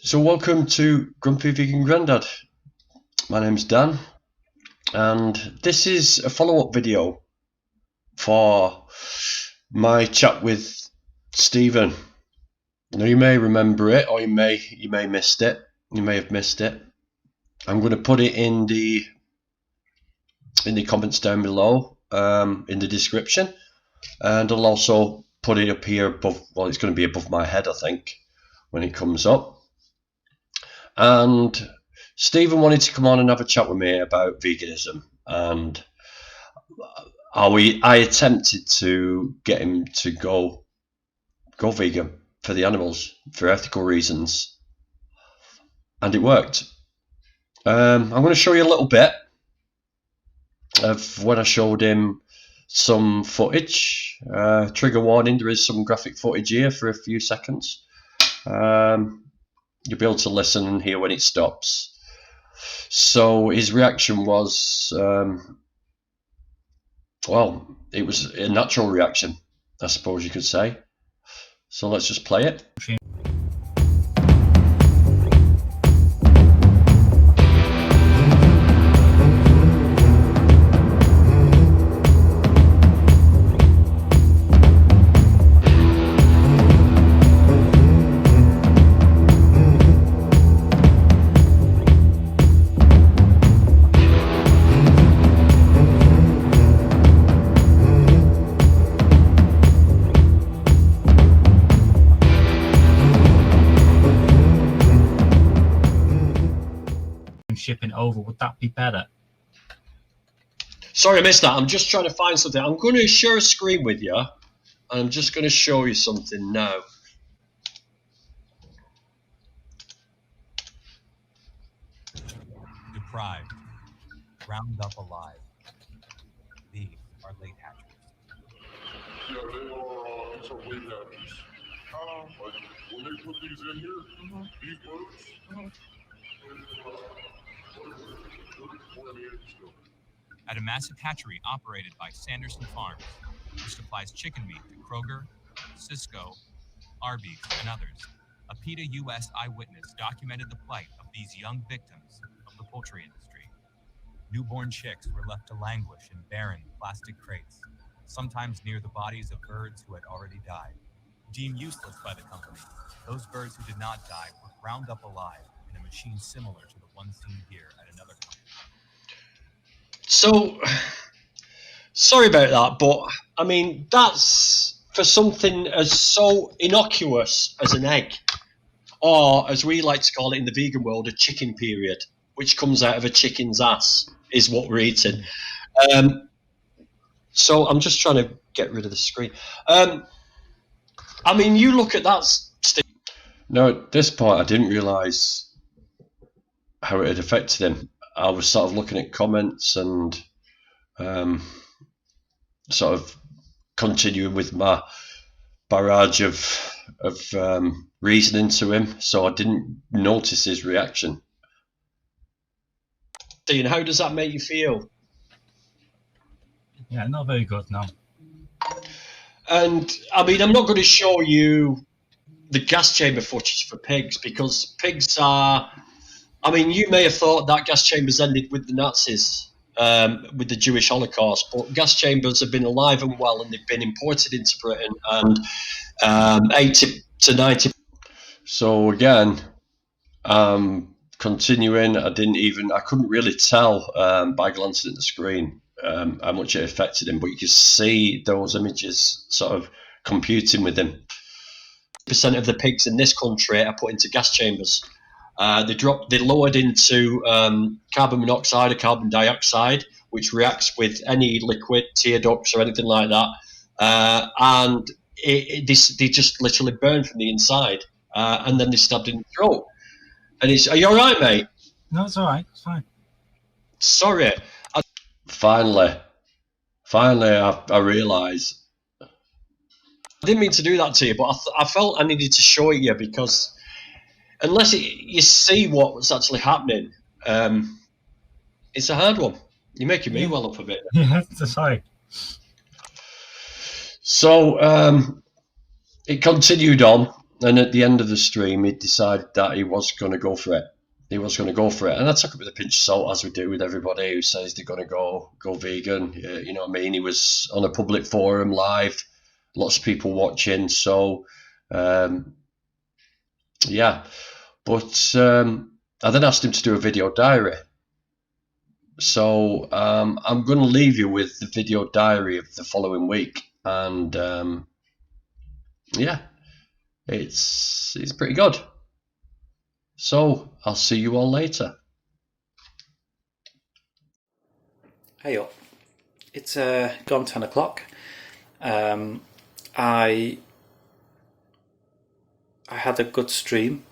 So welcome to Grumpy Vegan Grandad. My name's Dan, and this is a follow-up video for my chat with Stephen. Now you may remember it, or you may missed it. You may have missed it. I'm going to put it in the comments down below, in the description, and I'll also put it up here above. Well, it's going to be above my head, I think, when it comes up. And Stephen wanted to come on and have a chat with me about veganism, and I attempted to get him to go vegan for the animals for ethical reasons, and it worked. I'm going to show you a little bit of when I showed him some footage. Trigger warning, there is some graphic footage here for a few seconds. You'll be able to listen and hear when it stops. So his reaction was, well, it was a natural reaction, I suppose you could say. So let's just play it. Shipping over, would that be better? Sorry I missed that. I'm just trying to find something. I'm going to share a screen with you, and I'm just going to show you something now. Deprived, ground up alive. These are late hatcheries. Yeah, these are late hatcheries. Like, when they put these in here, these birds, At a massive hatchery operated by Sanderson Farms, which supplies chicken meat to Kroger, Cisco, Arby's, and others, a PETA U.S. eyewitness documented the plight of these young victims of the poultry industry. Newborn chicks were left to languish in barren plastic crates, sometimes near the bodies of birds who had already died. Deemed useless by the company, those birds who did not die were ground up alive in a machine similar to the one seen here at another company. So, sorry about that, but I mean, that's for something as so innocuous as an egg, or as we like to call it in the vegan world, a chicken period, which comes out of a chicken's ass, is what we're eating. So I'm just trying to get rid of the screen. I mean, you look at that, Steve. No, at this point, I didn't realise how it had affected him. I was sort of looking at comments and sort of continuing with my barrage of reasoning to him, so I didn't notice his reaction. Dean, how does that make you feel? Yeah, not very good, no. And I mean, I'm not going to show you the gas chamber footage for pigs, because pigs are, I mean, you may have thought that gas chambers ended with the Nazis, with the Jewish Holocaust, but gas chambers have been alive and well, and they've been imported into Britain, and 80 to 90. So again, continuing, I couldn't really tell by glancing at the screen how much it affected him, but you could see those images sort of computing with him. % of the pigs in this country are put into gas chambers. They're lowered into carbon monoxide or carbon dioxide, which reacts with any liquid, tear ducts or anything like that, and they just literally burn from the inside, and then they're stabbed in the throat. And are you all right, mate? No, it's all right. It's fine. Sorry. Finally, I realised. I didn't mean to do that to you, but I felt I needed to show it you, because unless you see what's actually happening, it's a hard one. You're making me well up a bit. Yeah, sorry. So it continued on, And at the end of the stream, he decided that he was going to go for it. He was going to go for it, and I took it with a pinch of salt, as we do with everybody who says they're going to go vegan. You know what I mean? He was on a public forum live, lots of people watching. So, yeah. But I then asked him to do a video diary. So I'm going to leave you with the video diary of the following week, and yeah, it's pretty good. So I'll see you all later. Hey up, it's gone 10 o'clock. I had a good stream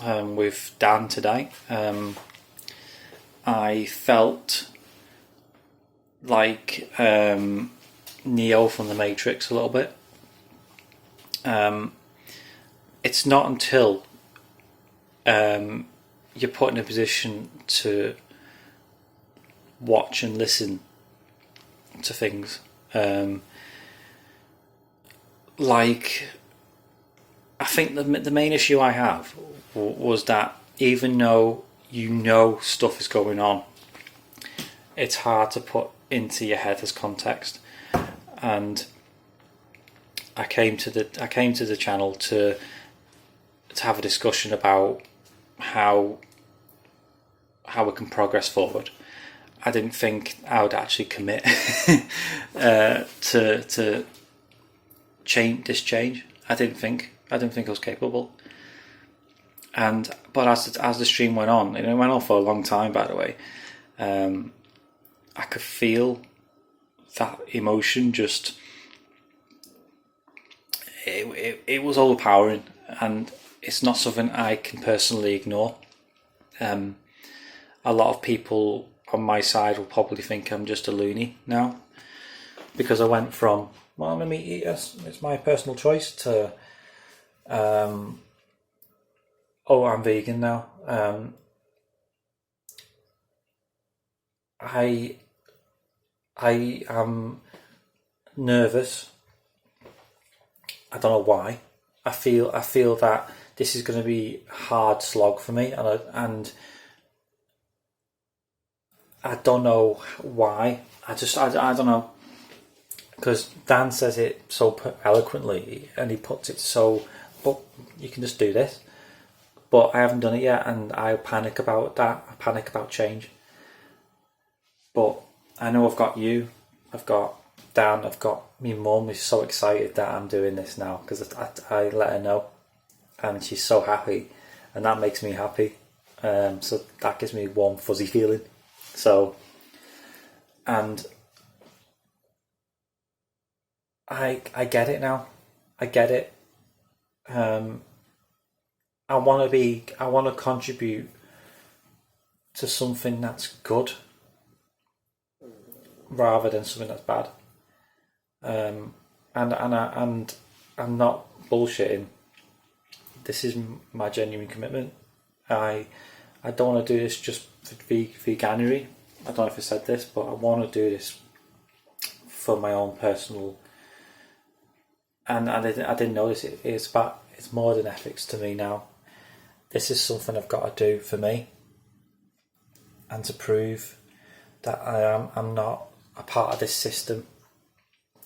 with Dan today. I felt like Neo from the Matrix a little bit. It's not until you're put in a position to watch and listen to things, like, I think the main issue I have was that even though you know stuff is going on, it's hard to put into your head as context. And I came to the channel to have a discussion about how we can progress forward. I didn't think I would actually commit to change. I didn't think I was capable. But as the stream went on, and it went on for a long time, by the way, I could feel that emotion. Just it was overpowering, and it's not something I can personally ignore. A lot of people on my side will probably think I'm just a loony now, because I went from, well, I'm a meat eater, it's my personal choice, to I'm vegan now. I am nervous. I don't know why. I feel that this is going to be a hard slog for me, and I don't know why. I don't know, because Dan says it so eloquently, and he puts it so, but you can just do this. But I haven't done it yet, and I panic about that. I panic about change. But I know I've got you, I've got Dan, I've got my mum is so excited that I'm doing this now, because I let her know, and she's so happy, and that makes me happy. So that gives me warm fuzzy feeling. So, and I get it now. I get it. I want to contribute to something that's good rather than something that's bad. And I'm not bullshitting. This is my genuine commitment. I don't want to do this just for veganuary. I don't know if I said this, but I want to do this for my own personal. And I didn't know this. It's more than ethics to me now. This is something I've got to do for me, and to prove that I'm not a part of this system.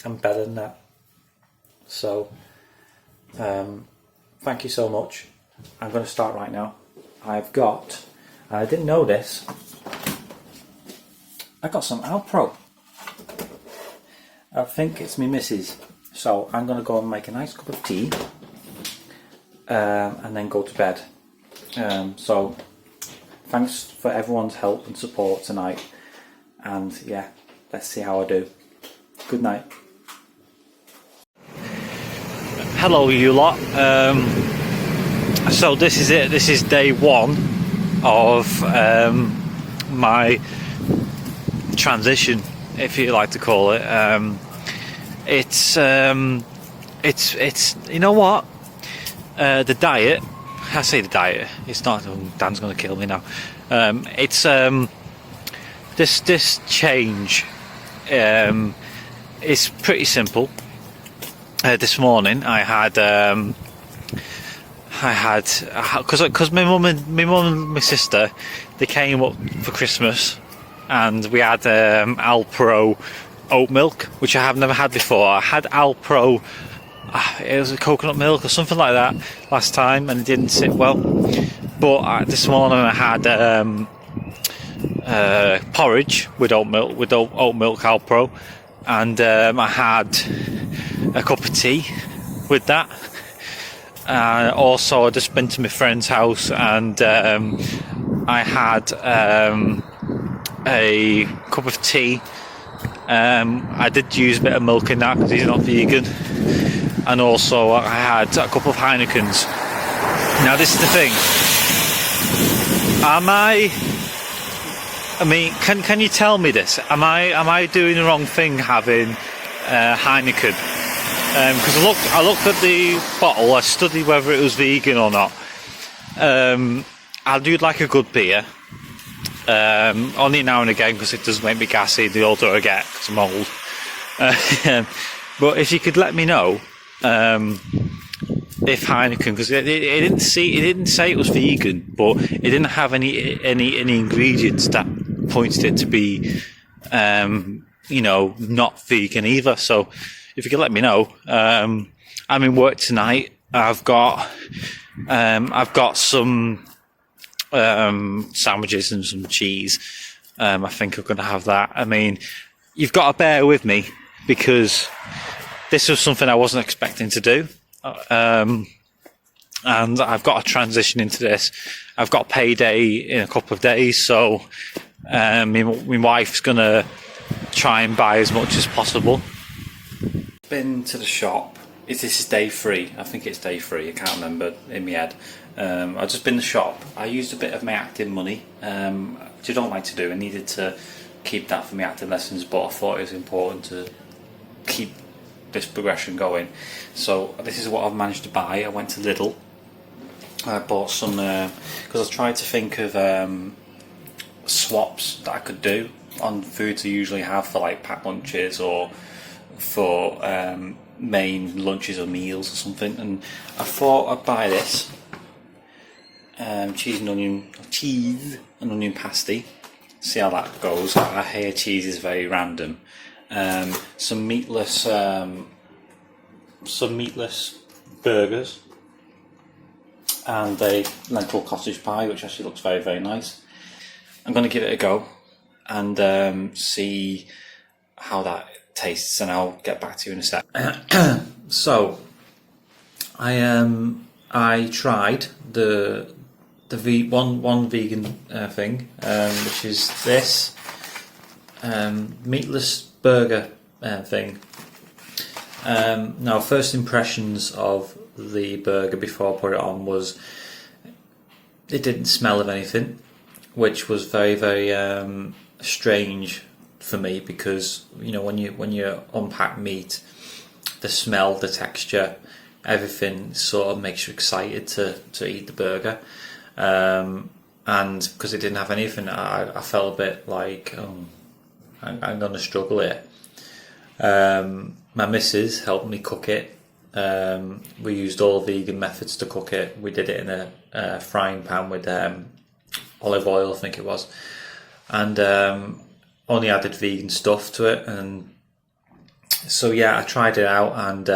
I'm better than that. So, thank you so much. I'm going to start right now. I've got, and I didn't know this, I got some Alpro. I think it's me missus. So I'm going to go and make a nice cup of tea, and then go to bed. So thanks for everyone's help and support tonight, and yeah, let's see how I do. Good night. Hello you lot. So this is it. This is day one of my transition, if you like to call it. It's you know what, the diet, I say the diet, it's not, Dan's gonna kill me now. It's this change is pretty simple. This morning I had I had because my mum and my sister, they came up for Christmas, and we had Alpro oat milk, which I have never had before. I had Alpro, it was a coconut milk or something like that last time, and it didn't sit well. But this morning I had porridge with oat milk Alpro, and I had a cup of tea with that. Also, I just been to my friend's house, and I had a cup of tea. I did use a bit of milk in that because he's not vegan, and also I had a couple of Heinekens. Now, this is the thing. I mean, can you tell me this? Am I doing the wrong thing having Heineken? Because I looked at the bottle. I studied whether it was vegan or not. I do like a good beer, only now and again because it does make me gassy the older I get because I'm old. But if you could let me know if Heineken, because it didn't say it was vegan, but it didn't have any ingredients that pointed it to be not vegan either. So if you could let me know. I'm in work tonight. I've got some sandwiches and some cheese. I think I'm going to have that. I mean, you've got to bear with me because this was something I wasn't expecting to do. And I've got to transition into this. I've got payday in a couple of days, so my wife's going to try and buy as much as possible. Been to the shop. This is day 3. I think it's day 3. I can't remember in my head. I've just been to the shop. I used a bit of my acting money, which I don't like to do. I needed to keep that for my acting lessons, but I thought it was important to keep this progression going. So this is what I've managed to buy. I went to Lidl. I bought some because I tried to think of swaps that I could do on foods I usually have for like packed lunches or for main lunches or meals or something, and I thought I'd buy this cheese and onion pasty. See how that goes. I hear cheese is very random. Some meatless burgers and a lentil cottage pie, which actually looks very, very nice. I'm going to give it a go and see how that tastes, and I'll get back to you in a sec. So I tried the one vegan thing, which is this meatless burger thing. Now, first impressions of the burger before I put it on was it didn't smell of anything, which was very, very strange for me, because when you unpack meat, the smell, the texture, everything sort of makes you excited to eat the burger, and because it didn't have anything, I felt a bit like I'm going to struggle here. My missus helped me cook it. We used all vegan methods to cook it. We did it in a frying pan with olive oil, I think it was, and only added vegan stuff to it. And so yeah, I tried it out, and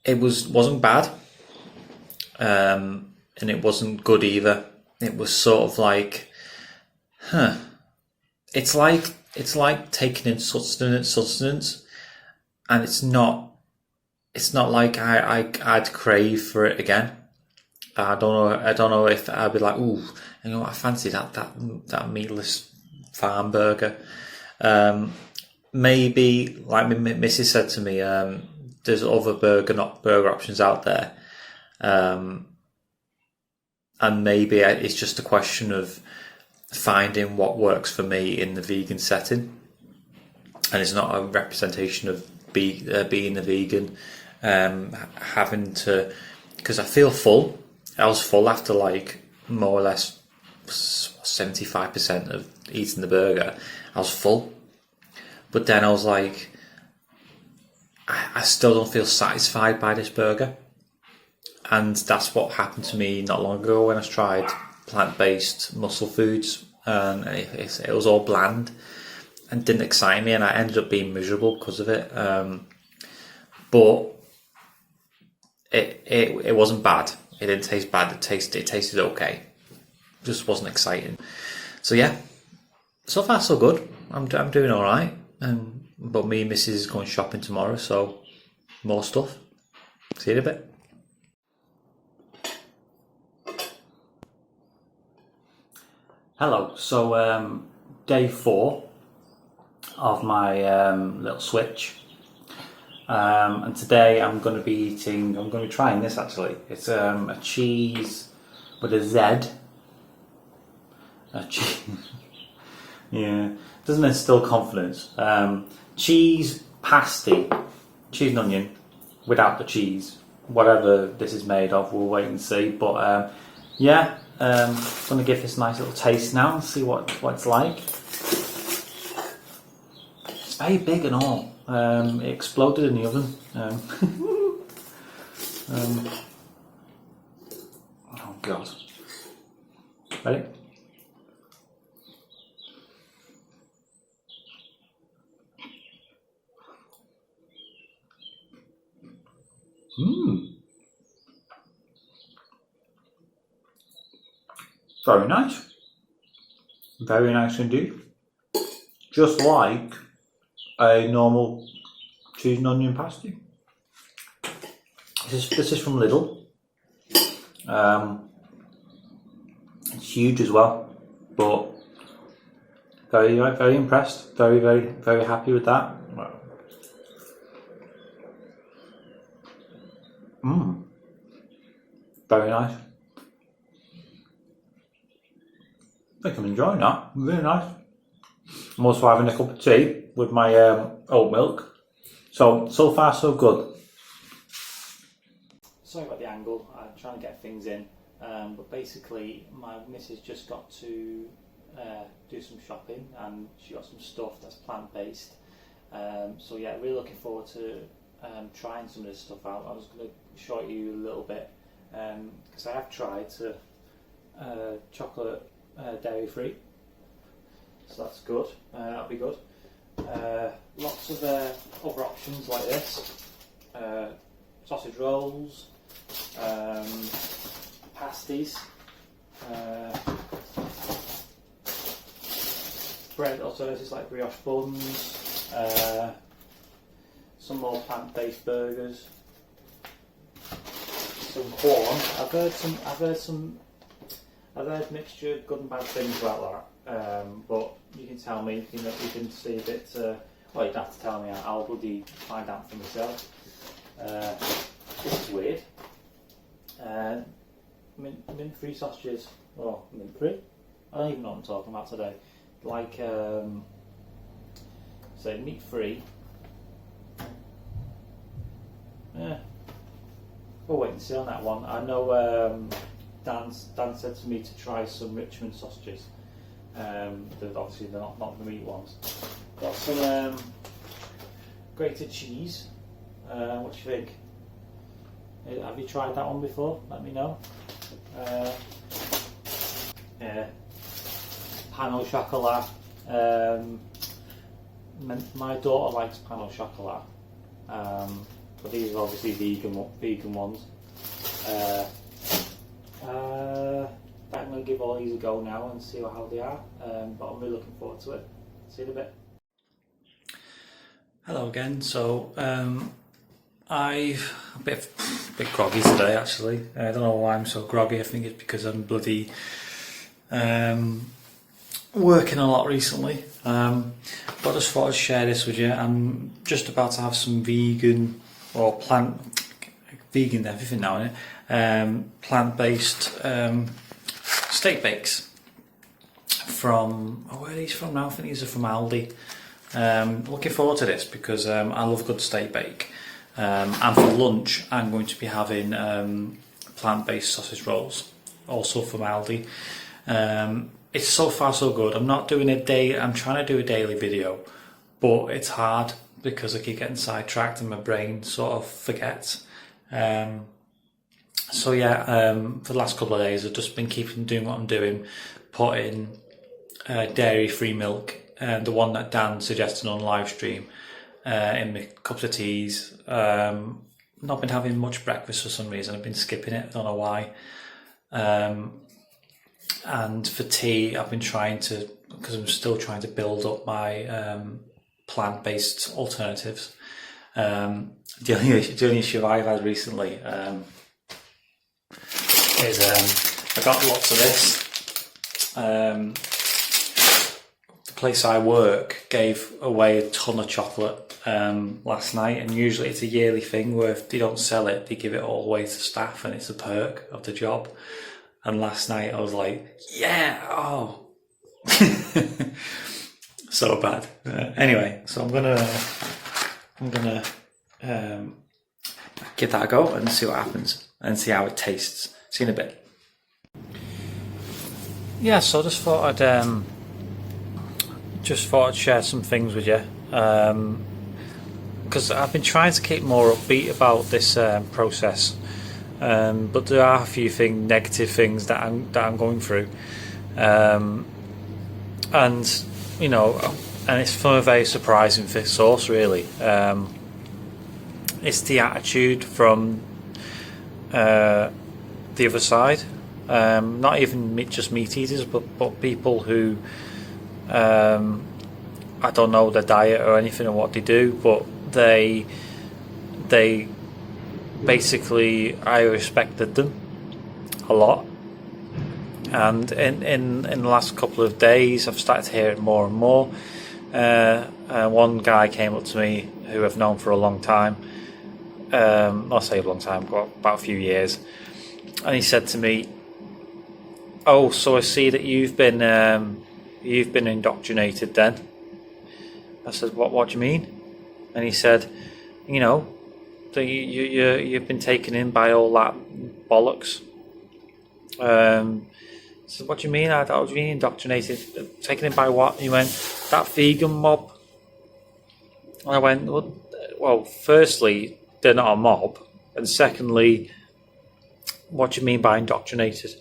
it wasn't bad, and it wasn't good either. It was sort of like, it's like taking in sustenance, and it's not like I'd crave for it again. I don't know if I'd be like, ooh, I fancy that meatless farm burger. Maybe, like my missus said to me, there's other burger options out there, and maybe it's just a question of finding what works for me in the vegan setting, and it's not a representation of being a vegan. Having to, because I feel full. I was full after like more or less 75% of eating the burger. I was full, but then I was like, I still don't feel satisfied by this burger. and that's what happened to me not long ago when I tried plant-based muscle foods, and it was all bland and didn't excite me, and I ended up being miserable because of it. But it wasn't bad. It didn't taste bad. It tasted okay. Just wasn't exciting. So yeah, so far so good. I'm doing all right. But me and Mrs. is going shopping tomorrow, so more stuff. See you in a bit. Hello. So day 4 of my little switch. And today I'm going to be trying this actually. It's a cheese with a Z. A cheese. Yeah, doesn't instill confidence. Cheese pasty, cheese and onion, without the cheese. Whatever this is made of, we'll wait and see. But yeah, I'm going to give this a nice little taste now and see what it's like. It's very big and all. It exploded in the oven. Oh God. Ready? Very nice. Very nice indeed. Just like a normal cheese and onion pasty. This is from Lidl. It's huge as well, but very impressed. Very happy with that. Very nice. I think I'm enjoying that. Really nice. I'm also having a cup of tea with my oat milk. So far so good. Sorry about the angle. I'm trying to get things in. But basically, my missus just got to do some shopping, and she got some stuff that's plant-based. So yeah, really looking forward to trying some of this stuff out. I was going to show you a little bit, because I have tried chocolate dairy free, so that's good. That'll be good. Lots of other options like this: sausage rolls, pasties, bread alternatives like brioche buns, some more plant-based burgers, some corn. I've heard mixture good and bad things about that, but you can tell me, you can see if it's, well, you don't have to tell me, I'll bloody find out for myself. This is weird. Mint-free sausages, mint-free? I don't even know what I'm talking about today. Like, say meat-free. Yeah, we'll wait and see on that one. I know Dan said to me to try some Richmond sausages. Obviously they're not the meat ones. Got some grated cheese. What do you think? Have you tried that one before? Let me know. Yeah. Pain au chocolat. My daughter likes pain au chocolat. But these are obviously vegan ones. I'm going to give all these a go now and see how they are, but I'm really looking forward to it. See you in a bit. Hello again. So I'm a bit groggy today actually. I don't know why I'm so groggy. I think it's because I'm bloody working a lot recently. But I just thought I'd share this with you. I'm just about to have some vegan or vegan everything now, isn't it? Plant-based steak bakes from, where are these from now? I think these are from Aldi. Looking forward to this because I love a good steak bake. And for lunch I'm going to be having plant-based sausage rolls, also from Aldi. It's so far so good. I'm trying to do a daily video, but it's hard because I keep getting sidetracked and my brain sort of forgets. So yeah, for the last couple of days, I've just been doing what I'm doing, putting dairy-free milk, the one that Dan suggested on live stream, in my cups of teas. Not been having much breakfast for some reason. I've been skipping it. I don't know why. And for tea, I've been trying to, because I'm still trying to build up my plant-based alternatives. The only issue I've had recently is I got lots of this. The place I work gave away a ton of chocolate last night, and usually it's a yearly thing where if they don't sell it, they give it all away to staff, and it's a perk of the job. And last night I was like, yeah, oh. So bad. Anyway, so I'm gonna give that a go and see what happens and see how it tastes. See you in a bit. Yeah, so I just thought I'd share some things with you, because I've been trying to keep more upbeat about this process, but there are a few negative things that I'm going through, and you know, and it's from a very surprising source, really. It's the attitude from the other side, not even just meat eaters, but people who I don't know their diet or anything or what they do, but they basically, I respected them a lot, and in the last couple of days I've started to hear it more and more. One guy came up to me who I've known for a long time, not say a long time, but about a few years, and he said to me, "Oh, so I see that you've been indoctrinated then." I said, "What do you mean?" And he said, "You know, that you've been taken in by all that bollocks." I said, "What do you mean? What do you mean indoctrinated? Taken in by what?" He went, "That vegan mob." And I went, well, firstly, they're not a mob, and secondly, what do you mean by indoctrinated?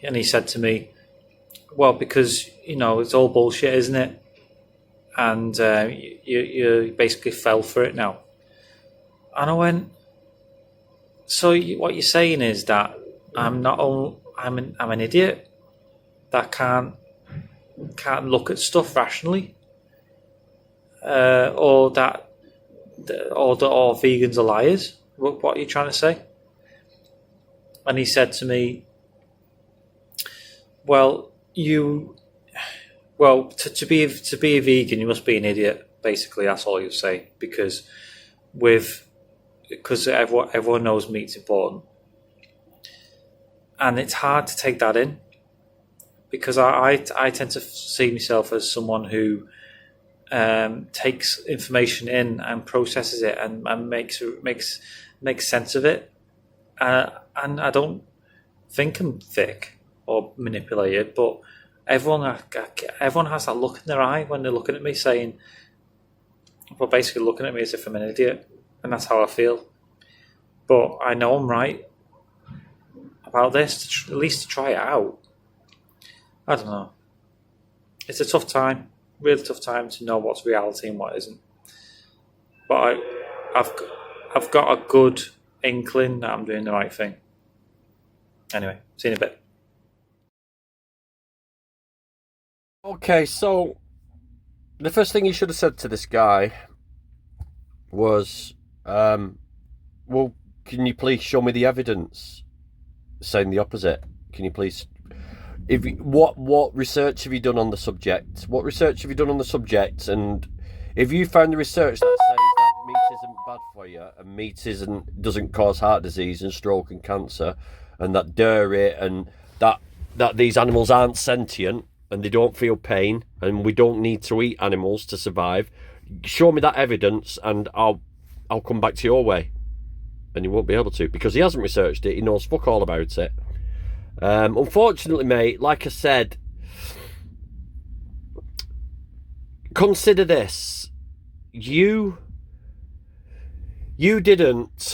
And he said to me, "Well, because, you know, it's all bullshit, isn't it? And you basically fell for it now." And I went, "So what you're saying is that I'm an idiot that can't look at stuff rationally, or that all vegans are liars? What are you trying to say?" And he said to me, "Well, to be a vegan, you must be an idiot. Basically, that's all you say, because everyone knows meat's important, and it's hard to take that in, because I tend to see myself as someone who takes information in and processes it and makes sense of it, and I don't think I'm thick or manipulated, but everyone has that look in their eye when they're looking at me, saying, well, basically looking at me as if I'm an idiot, and that's how I feel. But I know I'm right about this, at least to try it out. I don't know. It's a tough time, really tough time to know what's reality and what isn't. But I've got a good inkling that I'm doing the right thing. Anyway, see you in a bit. Okay, so the first thing you should have said to this guy was, well, can you please show me the evidence saying the opposite? Can you please... What research have you done on the subject? What research have you done on the subject? And if you found the research that says that meat isn't bad for you, and meat doesn't cause heart disease and stroke and cancer, and that dairy and that these animals aren't sentient and they don't feel pain and we don't need to eat animals to survive, show me that evidence and I'll come back to your way. And he won't be able to, because he hasn't researched it. He knows fuck all about it. Unfortunately, mate, like I said, consider this. You didn't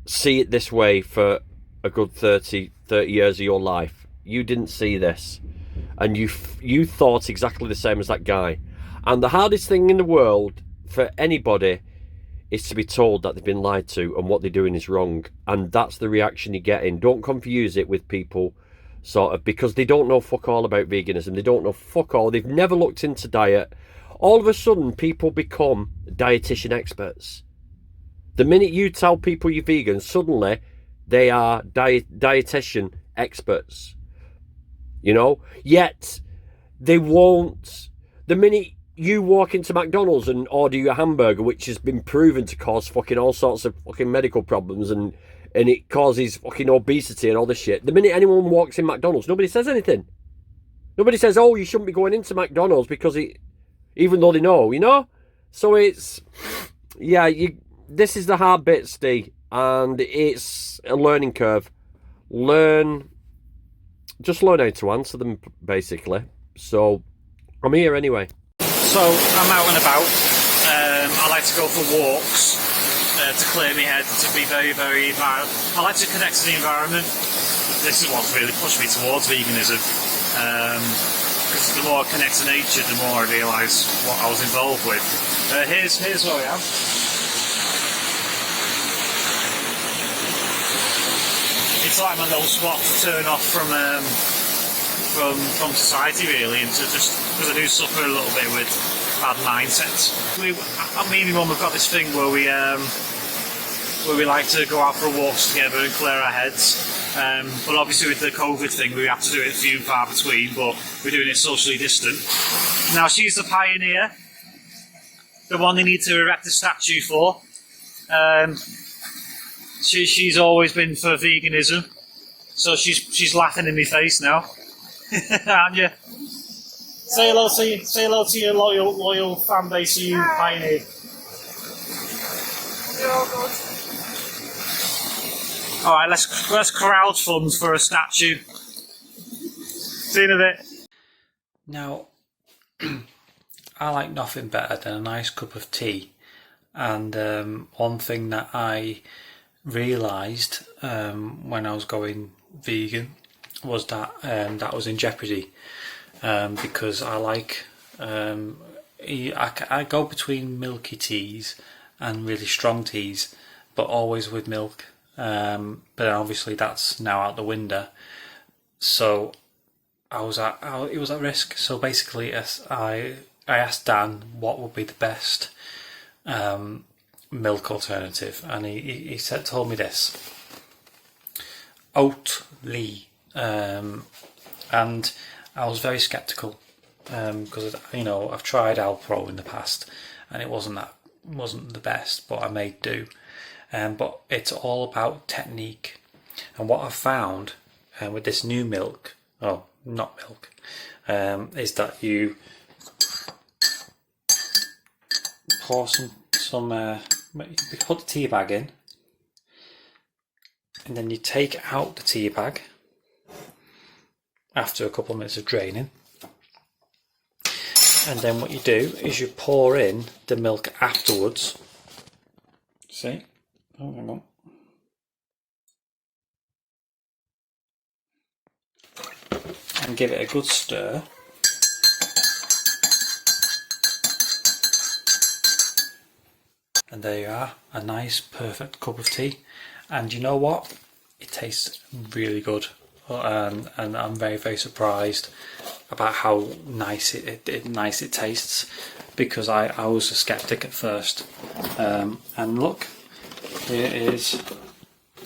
see it this way for a good 30 years of your life. You didn't see this, and you thought exactly the same as that guy. And the hardest thing in the world for anybody is to be told that they've been lied to and what they're doing is wrong. And that's the reaction you're getting. Don't confuse it with people sort of, because they don't know fuck all about veganism. They don't know fuck all. They've never looked into diet. All of a sudden, people become dietitian experts. The minute you tell people you're vegan, suddenly they are dietitian experts. You know? Yet, they won't. The minute you walk into McDonald's and order your hamburger, which has been proven to cause fucking all sorts of fucking medical problems, and it causes fucking obesity and all this shit. The minute anyone walks in McDonald's, nobody says anything. Nobody says, oh, you shouldn't be going into McDonald's because even though they know, you know? So it's, yeah, this is the hard bit, Steve, and it's a learning curve. Just learn how to answer them, basically. So, I'm here anyway. So I'm out and about. I like to go for walks to clear my head, to be very, very environmental. I like to connect to the environment. This is what's really pushed me towards veganism. Because the more I connect to nature, the more I realise what I was involved with. Here's where I am. It's like my little spot to turn off from society, really, and to just, because I do suffer a little bit with bad mindsets. Me and my mum have got this thing where we like to go out for walks together and clear our heads. But obviously with the COVID thing, we have to do it few and far between, but we're doing it socially distant. Now she's the pioneer, the one they need to erect a statue for. She's always been for veganism, so she's laughing in my face now. Aren't you? Say hello to your loyal fan base you pioneered. Alright, let's crowdfund for a statue. See you in a bit. Now, I like nothing better than a nice cup of tea. And one thing that I realised when I was going vegan was that that was in jeopardy, because I like I go between milky teas and really strong teas, but always with milk. But obviously that's now out the window, so it was at risk. So basically, I asked Dan what would be the best milk alternative, and he told me this: Oatly. And I was very sceptical because I've tried Alpro in the past and it wasn't the best, but I made do. But it's all about technique, and what I've found with this new milk, is that you pour you put the tea bag in, and then you take out the tea bag after a couple of minutes of draining, and then what you do is you pour in the milk afterwards. See? Oh, hang on. And give it a good stir. And there you are, a nice perfect cup of tea. And you know what? It tastes really good. And I'm very, very surprised about how nice it tastes, because I was a skeptic at first. And look, here is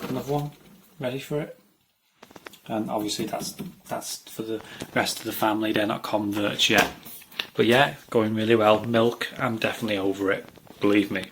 another one ready for it. And obviously that's for the rest of the family. They're not converts yet, but yeah, going really well. Milk, I'm definitely over it, believe me.